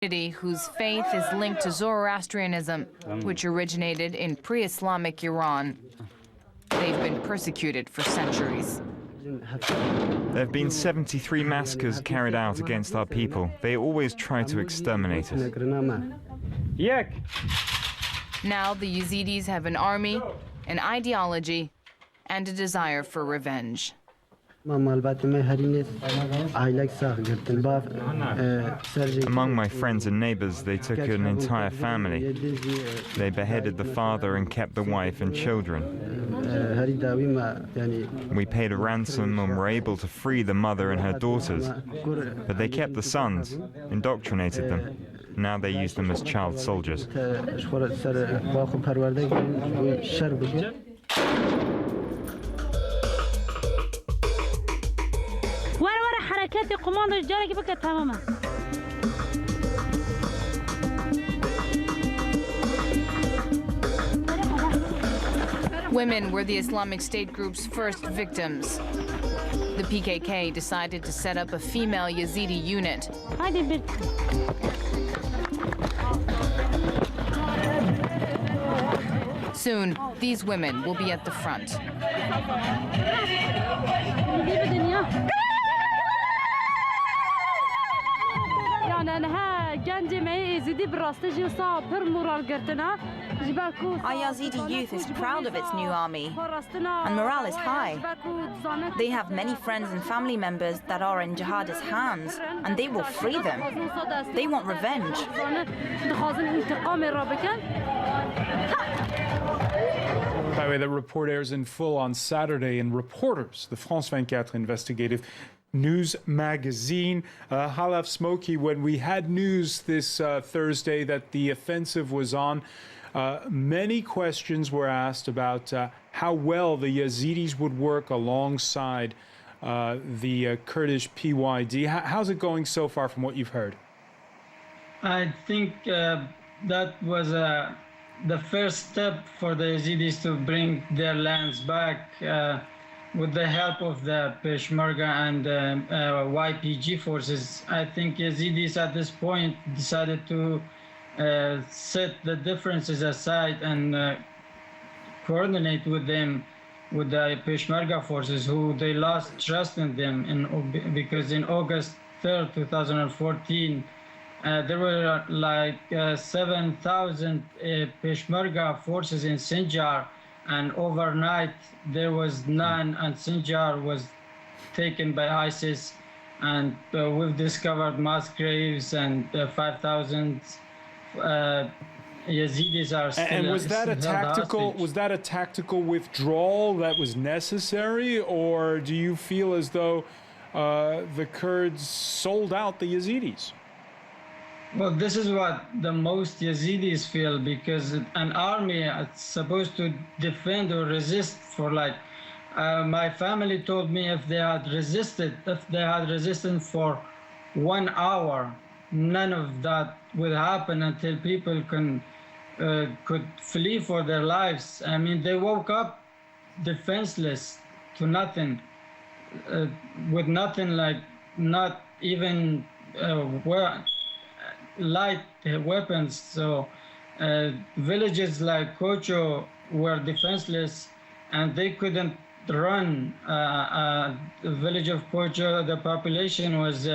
Whose faith is linked to Zoroastrianism, which originated in pre-Islamic Iran. They've been persecuted for centuries. There have been 73 massacres carried out against our people. They always try to exterminate us. Now the Yazidis have an army, an ideology, and a desire for revenge. Among my friends and neighbors, they took an entire family. They beheaded the father and kept the wife and children. We paid a ransom and were able to free the mother and her daughters. But they kept the sons, indoctrinated them. Now they use them as child soldiers. Women were the Islamic State group's first victims. The PKK decided to set up a female Yazidi unit. Soon, these women will be at the front. Our Yazidi youth is proud of its new army, and morale is high. They have many friends and family members that are in jihadist hands, and they will free them. They want revenge. By the way, the report airs in full on Saturday, and Reporters, the France 24 investigative news magazine. Halaf Smoky, when we had news this Thursday that the offensive was on, many questions were asked about how well the Yazidis would work alongside the Kurdish PYD. How's it going so far from what you've heard? I think that was the first step for the Yazidis to bring their lands back with the help of the Peshmerga and YPG forces. I think Yazidis at this point decided to set the differences aside and coordinate with them, with the Peshmerga forces, who they lost trust in them because in August 3rd, 2014, there were like 7,000 Peshmerga forces in Sinjar, and overnight there was none, and Sinjar was taken by ISIS, and we've discovered mass graves, and 5,000 Yazidis are still. And was that a tactical withdrawal that was necessary, or do you feel as though the Kurds sold out the Yazidis? Well, this is what the most Yazidis feel, because an army is supposed to defend or resist for my family told me if they had resisted for 1 hour, none of that would happen until people could flee for their lives. I mean, they woke up defenseless to nothing, with nothing, not even light weapons. So villages like Kocho were defenseless, and they couldn't run. The village of Kocho, the population was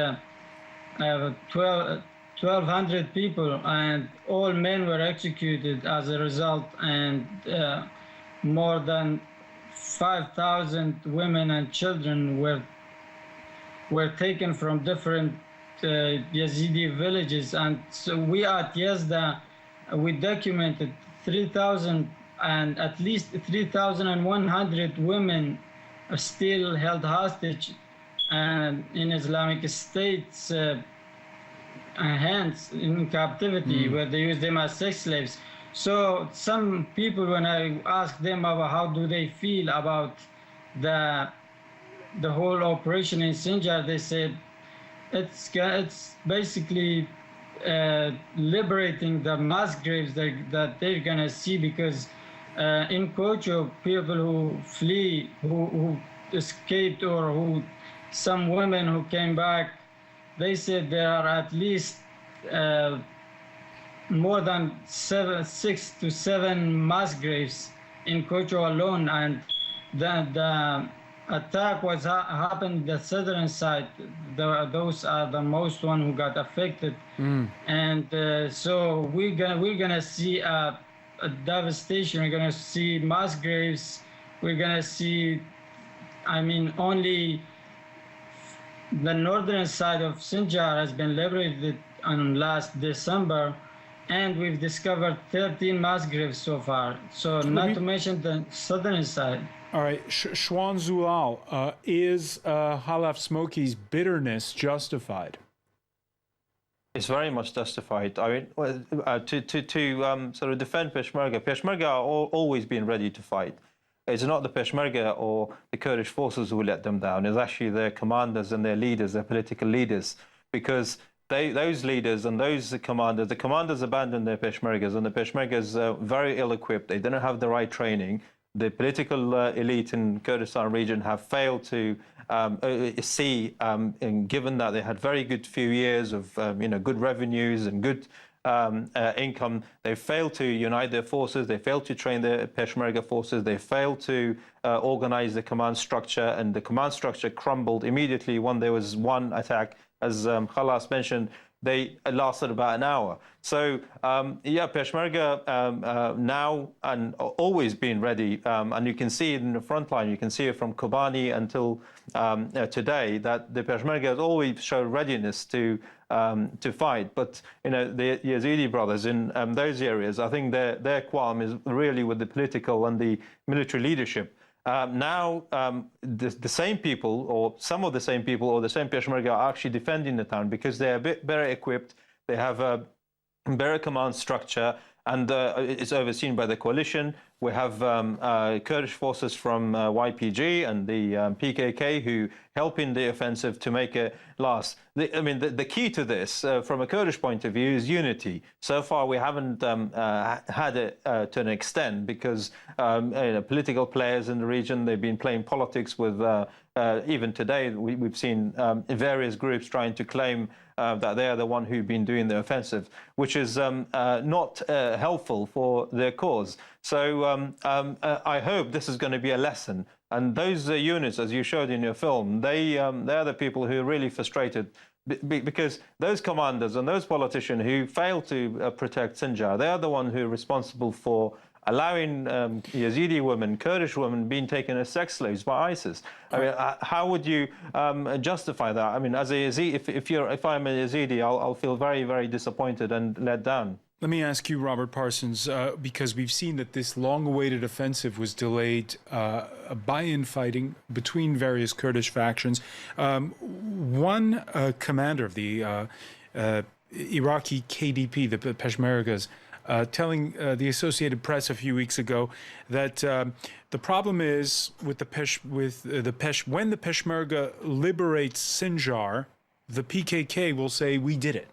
1,200 people, and all men were executed as a result, and more than 5,000 women and children were taken from different Yazidi villages. And so we at Yazda, we documented 3,000 and at least 3,100 women are still held hostage and in Islamic State's hands in captivity, where they use them as sex slaves. So some people, when I ask them about how do they feel about the whole operation in Sinjar, they said it's basically liberating the mass graves that they're gonna see, because in Kocho, people who flee, who escaped, or some women who came back, they said there are at least more than 6 to 7 mass graves in Kocho alone, and the attack was happened the southern side. Those are the most one who got affected, and so we're gonna see a devastation. We're gonna see mass graves. We're gonna see, I mean, only the northern side of Sinjar has been liberated on last December, and we've discovered 13 mass graves so far. So not to mention the southern side. All right, Shwan Zulal, is Halaf Smoky's bitterness justified? It's very much justified. I mean, to sort of defend Peshmerga, Peshmerga are always been ready to fight. It's not the Peshmerga or the Kurdish forces who let them down. It's actually their commanders and their leaders, their political leaders, because those leaders and those commanders, the commanders abandoned their Peshmergas, and the Peshmergas are very ill-equipped. They didn't have the right training. The political elite in Kurdistan region have failed to see, and given that they had very good few years of good revenues and good income, they failed to unite their forces. They failed to train their Peshmerga forces. They failed to organize the command structure, and the command structure crumbled immediately when there was one attack. As Khalas mentioned, they lasted about an hour. So, yeah, Peshmerga now and always been ready. And you can see it in the front line. You can see it from Kobani until today, that the Peshmerga has always shown readiness to fight. But, the Yazidi brothers in those areas, I think their qualm is really with the political and the military leadership. Now, the same people, or some of the same people, or the same Peshmerga are actually defending the town because they're a bit better equipped. They have a better command structure, and it's overseen by the coalition. We have Kurdish forces from YPG and the PKK who help in the offensive to make it last. The key to this, from a Kurdish point of view, is unity. So far, we haven't had it to an extent because political players in the region, they've been playing politics with, even today, we've seen various groups trying to claim that they are the one who've been doing the offensive, which is not helpful for their cause. So I hope this is going to be a lesson. And those units, as you showed in your film, they are the people who are really frustrated because those commanders and those politicians who fail to protect Sinjar, they are the ones who are responsible for allowing Yazidi women, Kurdish women, being taken as sex slaves by ISIS. I mean, how would you justify that? I mean, as a Yazidi, if I'm a Yazidi, I'll feel very, very disappointed and let down. Let me ask you, Robert Parsons, because we've seen that this long-awaited offensive was delayed by infighting between various Kurdish factions. One commander of the Iraqi KDP, the Peshmergas, telling the Associated Press a few weeks ago that the problem is with when the Peshmerga liberates Sinjar, the PKK will say, "We did it."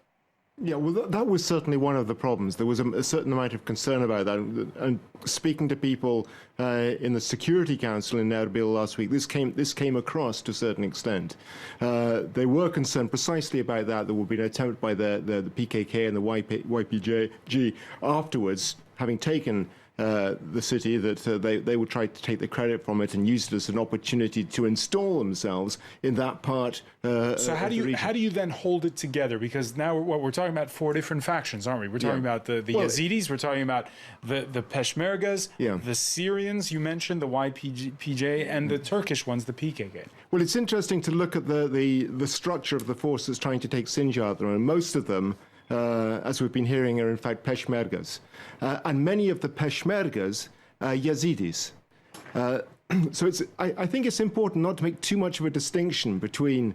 Yeah, well, that was certainly one of the problems. There was a certain amount of concern about that. And speaking to people in the Security Council in Erbil last week, this came across to a certain extent. They were concerned precisely about that. There would be an attempt by the PKK and the YPG afterwards, having taken the city, that they would try to take the credit from it and use it as an opportunity to install themselves in that part. So how do you then hold it together? Because now we're talking about four different factions, aren't we? We're talking about the Yazidis, we're talking about the Peshmergas, the Syrians you mentioned, the YPG, and the Turkish ones, the PKK. Well, it's interesting to look at the structure of the forces trying to take Sinjar, and most of them, as we've been hearing, are in fact Peshmergas. And many of the Peshmergas are Yazidis. So I think it's important not to make too much of a distinction between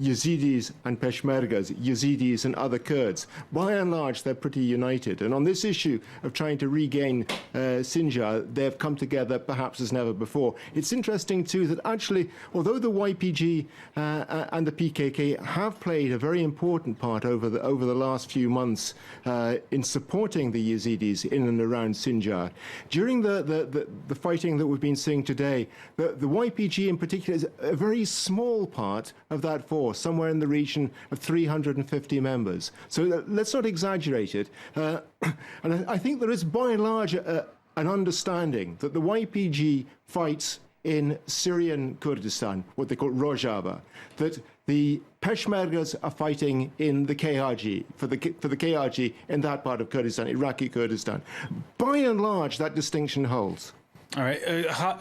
Yazidis and Peshmergas, Yazidis and other Kurds. By and large, they're pretty united. And on this issue of trying to regain Sinjar, they've come together perhaps as never before. It's interesting, too, that actually, although the YPG and the PKK have played a very important part over the last few months in supporting the Yazidis in and around Sinjar, during the fighting that we've been seeing today, the YPG in particular is a very small part of that force. force, somewhere in the region of 350 members. So let's not exaggerate it. And I think there is, by and large, an understanding that the YPG fights in Syrian Kurdistan, what they call Rojava, that the Peshmergas are fighting in the KRG, for the KRG in that part of Kurdistan, Iraqi Kurdistan. By and large, that distinction holds. All right,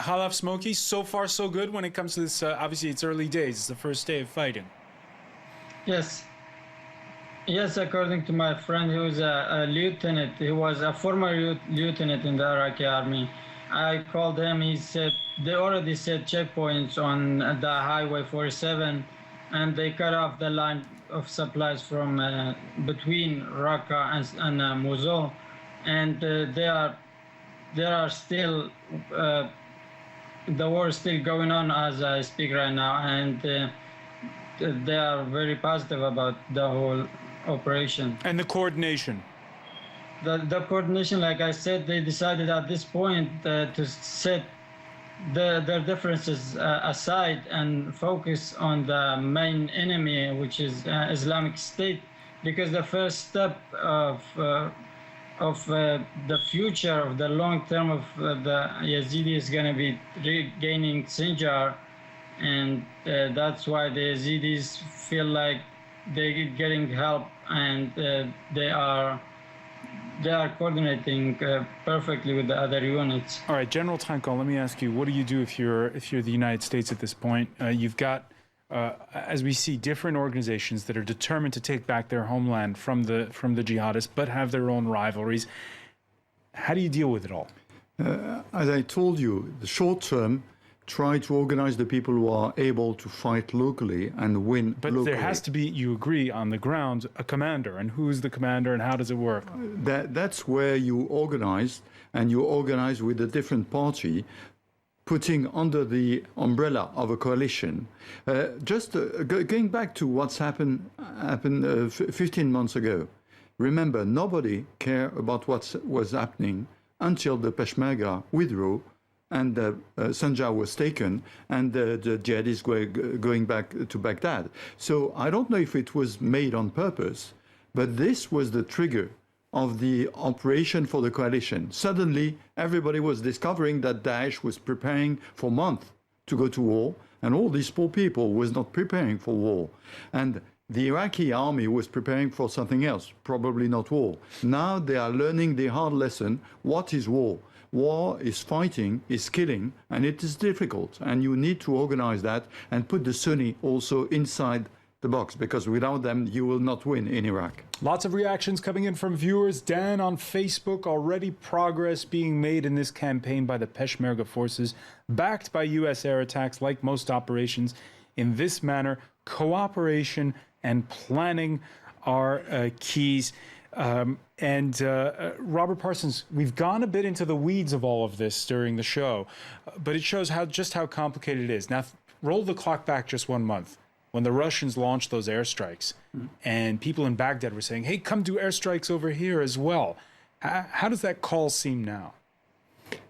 Halaf Smoky, so far so good when it comes to this. Obviously, it's early days. It's the first day of fighting. Yes. Yes, according to my friend, he was a lieutenant. He was a former lieutenant in the Iraqi army. I called him. He said they already set checkpoints on the Highway 47, and they cut off the line of supplies from between Raqqa and Mosul, and they are still the war is still going on as I speak right now, and they are very positive about the whole operation. And the coordination. The coordination, like I said, they decided at this point to set their differences aside and focus on the main enemy, which is Islamic State, because the first step of the future of the long term of the Yazidi is going to be regaining Sinjar, and that's why the Yazidis feel like they're getting help, and they are coordinating perfectly with the other units. All right, General Tranquil, let me ask you, what do you do if you're the United States at this point? You've got, as we see, different organizations that are determined to take back their homeland from the jihadists, but have their own rivalries. How do you deal with it all? As I told you, the short term, try to organize the people who are able to fight locally and win but locally. There has to be, you agree, on the ground, a commander. And who's the commander and how does it work? That's where you organize, and you organize with a different party, putting under the umbrella of a coalition. Going back to what's happened 15 months ago. Remember, nobody cared about what was happening until the Peshmerga withdrew and Sinjar was taken, and the jihadists were going back to Baghdad. So I don't know if it was made on purpose, but this was the trigger of the operation for the coalition. Suddenly, everybody was discovering that Daesh was preparing for months to go to war, and all these poor people was not preparing for war. And the Iraqi army was preparing for something else, probably not war. Now they are learning the hard lesson, what is war? War is fighting, is killing, and it is difficult. And you need to organize that and put the Sunni also inside the box, because without them, you will not win in Iraq. Lots of reactions coming in from viewers. Dan on Facebook, already progress being made in this campaign by the Peshmerga forces, backed by U.S. air attacks like most operations. In this manner, cooperation and planning are keys. Robert Parsons, we've gone a bit into the weeds of all of this during the show, but it shows just how complicated it is. Now, roll the clock back just 1 month when the Russians launched those airstrikes, and people in Baghdad were saying, hey, come do airstrikes over here as well. How does that call seem now?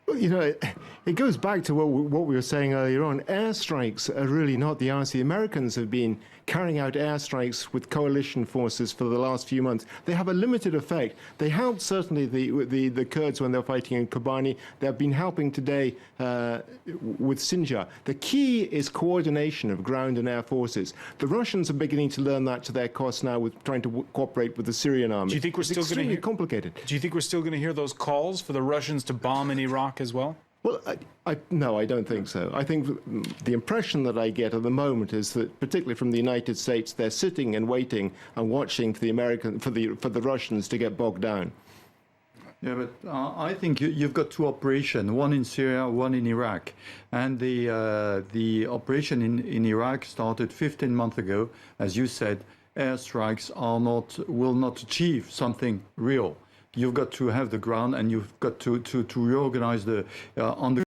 Well, you know, it goes back to what we were saying earlier on. Airstrikes are really not the answer. The Americans have been carrying out airstrikes with coalition forces for the last few months. They have a limited effect. They helped certainly the Kurds when they're fighting in Kobani. They've been helping today with Sinjar. The key is coordination of ground and air forces. The Russians are beginning to learn that to their cost now with trying to cooperate with the Syrian army. Do you think we're still going to hear complicated? Do you think we're still going to hear those calls for the Russians to bomb in Iraq as well? Well, no, I don't think so. I think the impression that I get at the moment is that, particularly from the United States, they're sitting and waiting and watching for the Russians to get bogged down. Yeah, but I think you've got two operations, one in Syria, one in Iraq. And the operation in Iraq started 15 months ago. As you said, airstrikes will not achieve something real. You've got to have the ground, and you've got to reorganize on the